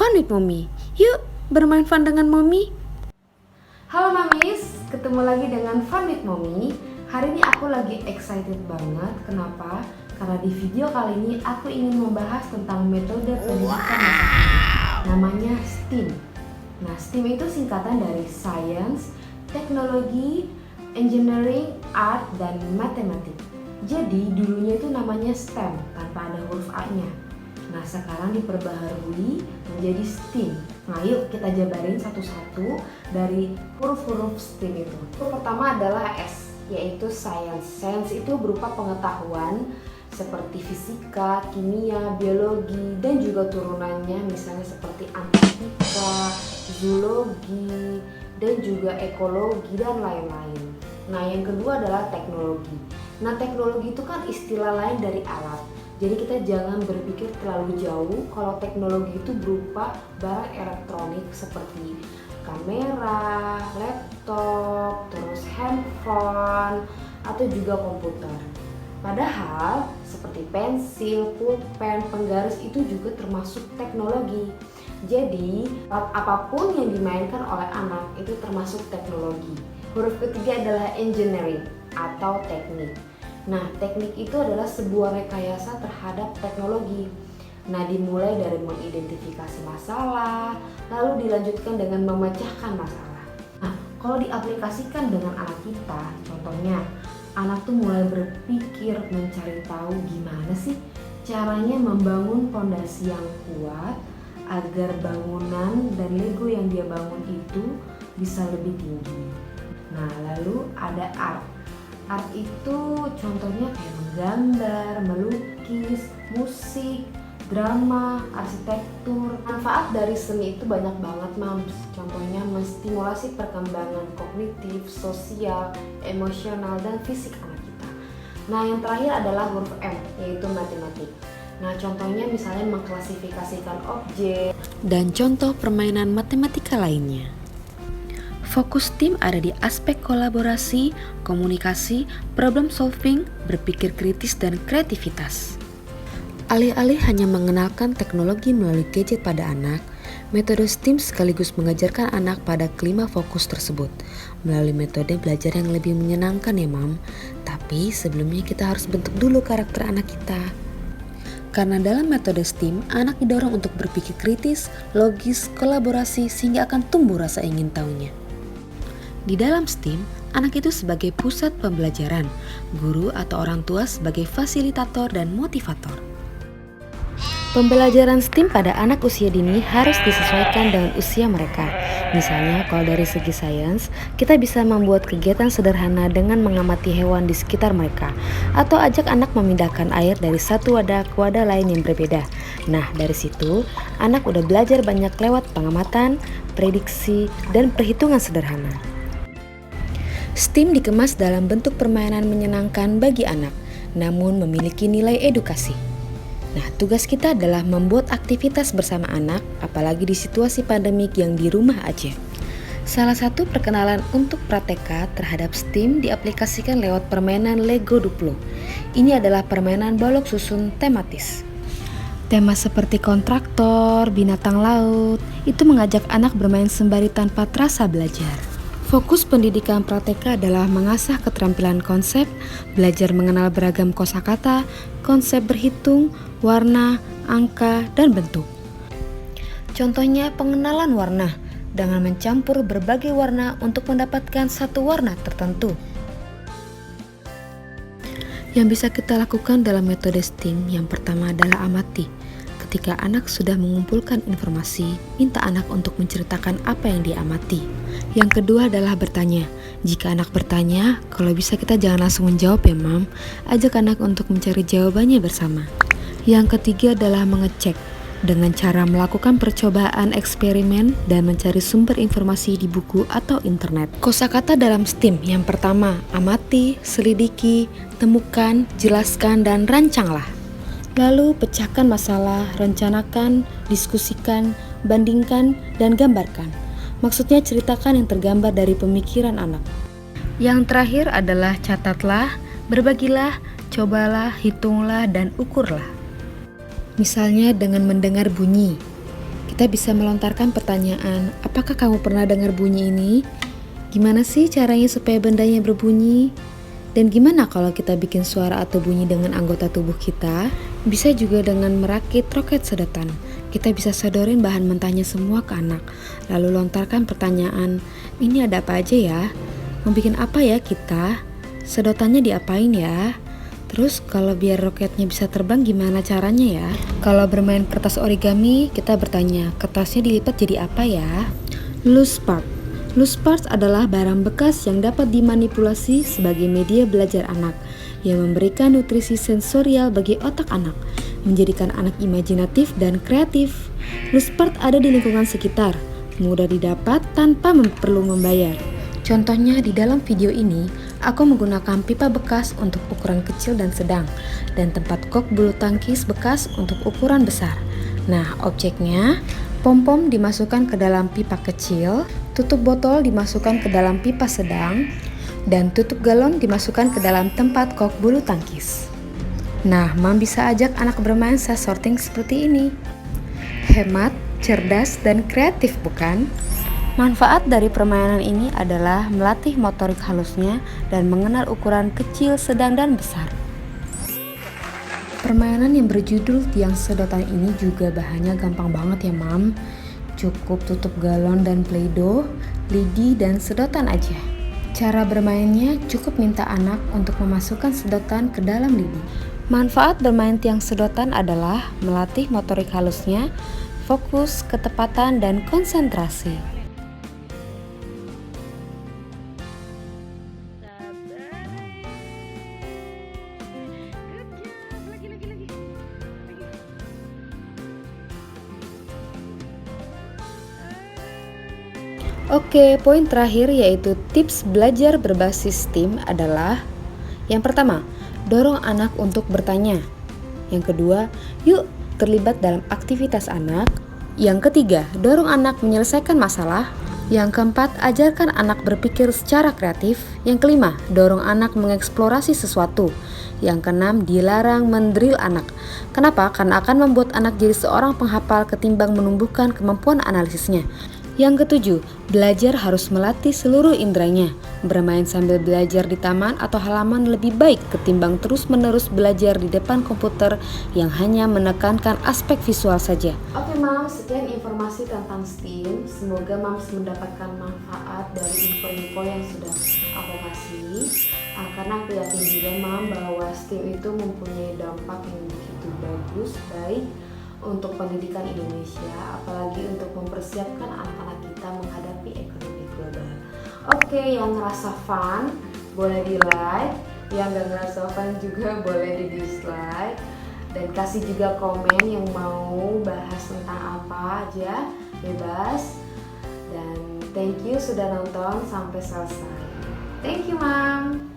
Fun with Mommy. Yuk bermain fun dengan Mommy. Halo Mamis, ketemu lagi dengan Fun with Mommy. Hari ini aku lagi excited banget. Kenapa? Karena di video kali ini aku ingin membahas tentang metode pendidikan masa kini. Namanya STEAM. Nah, STEAM itu singkatan dari Science, Teknologi, Engineering, Art, dan Matematik. Jadi dulunya itu namanya STEM tanpa ada huruf A-nya. Nah, sekarang diperbaharui menjadi STEAM. Nah, yuk kita jabarin satu-satu dari huruf-huruf STEAM itu. Huruf pertama adalah S, yaitu Science. Science itu berupa pengetahuan seperti fisika, kimia, biologi, dan juga turunannya misalnya seperti antartika, zoologi, dan juga ekologi, dan lain-lain. Nah, yang kedua adalah teknologi. Nah, teknologi itu kan istilah lain dari alat. Jadi kita jangan berpikir terlalu jauh kalau teknologi itu berupa barang elektronik seperti kamera, laptop, terus handphone, atau juga komputer. Padahal seperti pensil, pulpen, penggaris itu juga termasuk teknologi. Jadi apapun yang dimainkan oleh anak itu termasuk teknologi. Huruf ketiga adalah engineering atau teknik. Nah, teknik itu adalah sebuah rekayasa terhadap teknologi. Nah, dimulai dari mengidentifikasi masalah, lalu dilanjutkan dengan memecahkan masalah. Nah, kalau diaplikasikan dengan anak kita, contohnya, anak tuh mulai berpikir mencari tahu gimana sih caranya membangun fondasi yang kuat agar bangunan dan Lego yang dia bangun itu bisa lebih tinggi. Nah, lalu ada art. Art itu contohnya kayak menggambar, melukis, musik, drama, arsitektur. Manfaat dari seni itu banyak banget, Mams. Contohnya menstimulasi perkembangan kognitif, sosial, emosional, dan fisik anak kita. Nah, yang terakhir adalah huruf M, yaitu matematik. Nah, contohnya misalnya mengklasifikasikan objek dan contoh permainan matematika lainnya. Fokus tim ada di aspek kolaborasi, komunikasi, problem solving, berpikir kritis, dan kreativitas. Alih-alih hanya mengenalkan teknologi melalui gadget pada anak, metode STEAM sekaligus mengajarkan anak pada kelima fokus tersebut melalui metode belajar yang lebih menyenangkan ya Mam. Tapi sebelumnya kita harus bentuk dulu karakter anak kita. Karena dalam metode STEAM, anak didorong untuk berpikir kritis, logis, kolaborasi, sehingga akan tumbuh rasa ingin tahunya. Di dalam STEAM, anak itu sebagai pusat pembelajaran, guru atau orang tua sebagai fasilitator dan motivator. Pembelajaran STEAM pada anak usia dini harus disesuaikan dengan usia mereka. Misalnya, kalau dari segi sains, kita bisa membuat kegiatan sederhana dengan mengamati hewan di sekitar mereka, atau ajak anak memindahkan air dari satu wadah ke wadah lain yang berbeda. Nah, dari situ, anak udah belajar banyak lewat pengamatan, prediksi, dan perhitungan sederhana. STEAM dikemas dalam bentuk permainan menyenangkan bagi anak, namun memiliki nilai edukasi. Nah, tugas kita adalah membuat aktivitas bersama anak, apalagi di situasi pandemik yang di rumah aja. Salah satu perkenalan untuk prateka terhadap STEAM diaplikasikan lewat permainan Lego Duplo. Ini adalah permainan balok susun tematis. Tema seperti kontraktor, binatang laut, itu mengajak anak bermain sembari tanpa terasa belajar. Fokus pendidikan prateka adalah mengasah keterampilan konsep, belajar mengenal beragam kosakata, konsep berhitung, warna, angka, dan bentuk. Contohnya pengenalan warna dengan mencampur berbagai warna untuk mendapatkan satu warna tertentu. Yang bisa kita lakukan dalam metode STEAM yang pertama adalah amati. Ketika anak sudah mengumpulkan informasi, minta anak untuk menceritakan apa yang dia amati. Yang kedua adalah bertanya. Jika anak bertanya, kalau bisa kita jangan langsung menjawab ya Mam. Ajak anak untuk mencari jawabannya bersama. Yang ketiga adalah mengecek. Dengan cara melakukan percobaan eksperimen dan mencari sumber informasi di buku atau internet. Kosakata dalam STEAM yang pertama, amati, selidiki, temukan, jelaskan, dan rancanglah. Lalu pecahkan masalah, rencanakan, diskusikan, bandingkan, dan gambarkan. Maksudnya ceritakan yang tergambar dari pemikiran anak. Yang terakhir adalah catatlah, berbagilah, cobalah, hitunglah, dan ukurlah. Misalnya dengan mendengar bunyi, Kita bisa melontarkan pertanyaan, apakah kamu pernah dengar bunyi ini? Gimana sih caranya supaya bendanya berbunyi? Dan gimana kalau kita bikin suara atau bunyi dengan anggota tubuh kita? Bisa juga dengan merakit roket sedotan. Kita bisa sodorin bahan mentahnya semua ke anak, lalu lontarkan pertanyaan, ini ada apa aja ya? Mau bikin apa ya kita? Sedotannya diapain ya? Terus kalau biar roketnya bisa terbang gimana caranya ya? Kalau bermain kertas origami, kita bertanya, kertasnya dilipat jadi apa ya? Loose part. Loose parts adalah barang bekas yang dapat dimanipulasi sebagai media belajar anak, yang memberikan nutrisi sensorial bagi otak anak, menjadikan anak imajinatif dan kreatif. Loose part ada di lingkungan sekitar, mudah didapat tanpa perlu membayar. Contohnya di dalam video ini, aku menggunakan pipa bekas untuk ukuran kecil dan sedang, dan tempat kok bulu tangkis bekas untuk ukuran besar. Nah, objeknya, pom-pom dimasukkan ke dalam pipa kecil, tutup botol dimasukkan ke dalam pipa sedang, dan tutup galon dimasukkan ke dalam tempat kok bulu tangkis. Nah, Mam bisa ajak anak bermain size sorting seperti ini. Hemat, cerdas, dan kreatif bukan? Manfaat dari permainan ini adalah melatih motorik halusnya dan mengenal ukuran kecil, sedang, dan besar. Permainan yang berjudul tiang sedotan ini juga bahannya gampang banget ya Mam. Cukup tutup galon dan play-doh, lidi, dan sedotan aja. Cara bermainnya cukup minta anak untuk memasukkan sedotan ke dalam lidi. Manfaat bermain tiang sedotan adalah melatih motorik halusnya, fokus, ketepatan, dan konsentrasi. Oke, poin terakhir yaitu tips belajar berbasis tim adalah yang pertama, dorong anak untuk bertanya. Yang kedua, yuk terlibat dalam aktivitas anak. Yang ketiga, dorong anak menyelesaikan masalah. Yang keempat, ajarkan anak berpikir secara kreatif. Yang kelima, dorong anak mengeksplorasi sesuatu. Yang keenam, dilarang mendrill anak. Kenapa? Karena akan membuat anak jadi seorang penghafal ketimbang menumbuhkan kemampuan analisisnya. Yang ketujuh, belajar harus melatih seluruh inderanya. Bermain sambil belajar di taman atau halaman lebih baik ketimbang terus-menerus belajar di depan komputer yang hanya menekankan aspek visual saja. Oke Mams, sekian informasi tentang STEAM. Semoga Mams mendapatkan manfaat dari info-info yang sudah aku kasih. Karena aku yakin juga Mam bahwa STEAM itu mempunyai dampak yang begitu bagus, baik untuk pendidikan Indonesia, apalagi untuk mempersiapkan anak-anak kita menghadapi ekonomi global. Oke, yang ngerasa fun boleh di like, yang gak ngerasa fun juga boleh di dislike, dan kasih juga komen yang mau bahas tentang apa aja, bebas. Dan thank you sudah nonton sampai selesai. Thank you Mam.